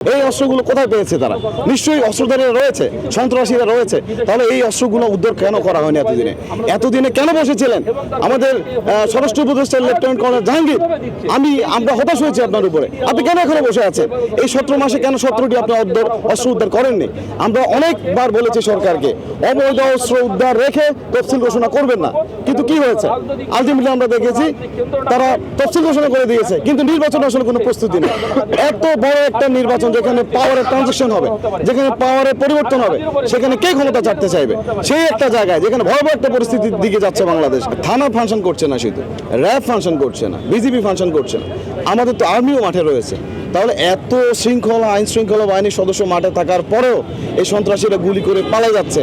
এই অস্ত্রগুলো কোথায় পেয়েছে তারা? নিশ্চয়ই অস্ত্রধারীরা রয়েছে, সন্ত্রাসীরা রয়েছে। তাহলে এই অস্ত্রগুলো উদ্ধার কেন করা হয়নি এতদিনে কেন বসেছিলেন আমাদের স্বরাষ্ট্র উপদেষ্টা লেফটেন্যান্ট কর্নেল জাহাঙ্গীর? আমরা হতাশ হয়েছি আপনার উপরে। আপনি কেন এখনো বসে আছেন? এই 17 মাসে কেন 17টি আপনি অস্ত্র উদ্ধার করেননি? আমরা অনেকবার বলেছি সরকারকে অবৈধ অস্ত্র উদ্ধার রেখে তফসিল ঘোষণা করবেন না, কিন্তু কি হয়েছে? আলটিমেটলি আমরা দেখেছি তারা তফসিল ঘোষণা করে দিয়েছে, কিন্তু নির্বাচন আসলে কোনো প্রস্তুতি নেই। এত বড় একটা নির্বাচন যেখানে পাওয়ারের ট্রানজিশন হবে, যেখানে পাওয়ারের পরিবর্তন হবে, সেখানে কে ক্ষমতা ছাড়তে চাইবে? সেই একটা জায়গায় যেখানে ভয়াবহ একটা পরিস্থিতির দিকে যাচ্ছে বাংলাদেশ। থানা ফাংশন করছে না, শুধু র্যাব ফাংশন করছে না, বিজিবি ফাংশন করছে না, আমাদের তো আর্মিও মাঠে রয়েছে। তাহলে এত শৃঙ্খলা আইন শৃঙ্খলা বাহিনীর সদস্য মাঠে থাকার পরেও এই সন্ত্রাসীরা গুলি করে পালা যাচ্ছে।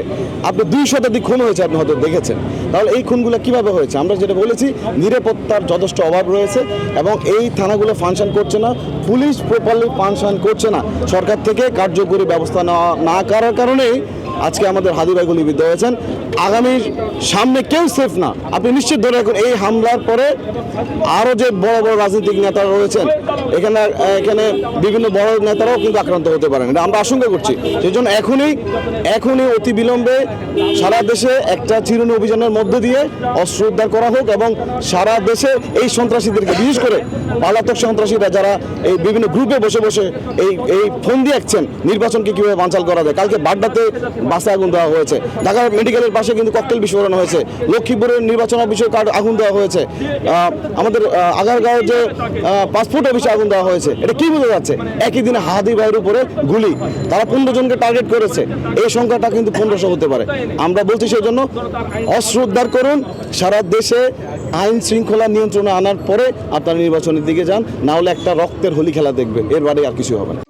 আপনি 2 শতাধিক খুন হয়েছে, আপনি হয়তো দেখেছেন। তাহলে এই খুনগুলো কিভাবে হয়েছে? আমরা যেটা বলেছি, নিরাপত্তার যথেষ্ট অভাব রয়েছে এবং এই থানাগুলো ফাংশন করছে না, পুলিশ প্রপারলি ফাংশন করছে না। সরকার থেকে কার্যকরী ব্যবস্থা নেওয়া না করার কারণেই আজকে আমাদের হাদি ভাই গুলিবিদ্ধ হয়েছেন। আগামীর সামনে কেউ সেফ না। আপনি নিশ্চিত ধরে রাখুন, এই হামলার পরে আরও যে বড় বড় রাজনৈতিক নেতারা রয়েছেন, এখানে বিভিন্ন বড় নেতারাও কিন্তু আক্রান্ত হতে পারেন, এটা আমরা আশঙ্কা করছি। সেই জন্য এখনই অতি বিলম্বে সারা দেশে একটা চিরুনি অভিযানের মধ্য দিয়ে অস্ত্র উদ্ধার করা হোক এবং সারা দেশে এই সন্ত্রাসীদেরকে, বিশেষ করে পলাতক সন্ত্রাসীরা যারা এই বিভিন্ন গ্রুপে বসে বসে এই ফোন দিয়ে আঁকছেন নির্বাচনকে কীভাবে বানচাল করা যায়। কালকে বাড্ডাতে বাসে আগুন দেওয়া হয়েছে, ঢাকা মেডিকেলের পাশে কিন্তু ককটেল বিস্ফোরণ হয়েছে, লক্ষ্মীপুরের নির্বাচন অফিসে আগুন দেওয়া হয়েছে, আমাদের আগারগাঁও যে পাসপোর্ট অফিসে আগুন দেওয়া হয়েছে। এটা কি বোঝা যাচ্ছে? একই দিনে হাদি ভাইয়ের উপরে গুলি, তারা 15 জনকে টার্গেট করেছে। এই সংখ্যাটা কিন্তু 1500 হতে পারে। আমরা বলছি সেই জন্য অস্ত্র উদ্ধার করুন, সারা দেশে আইন শৃঙ্খলা নিয়ন্ত্রণে আনার পরে আপনারা নির্বাচনের দিকে যান, না হলে একটা রক্তের হোলি খেলা দেখবেন, এর বাদে আর কিছু হবে না।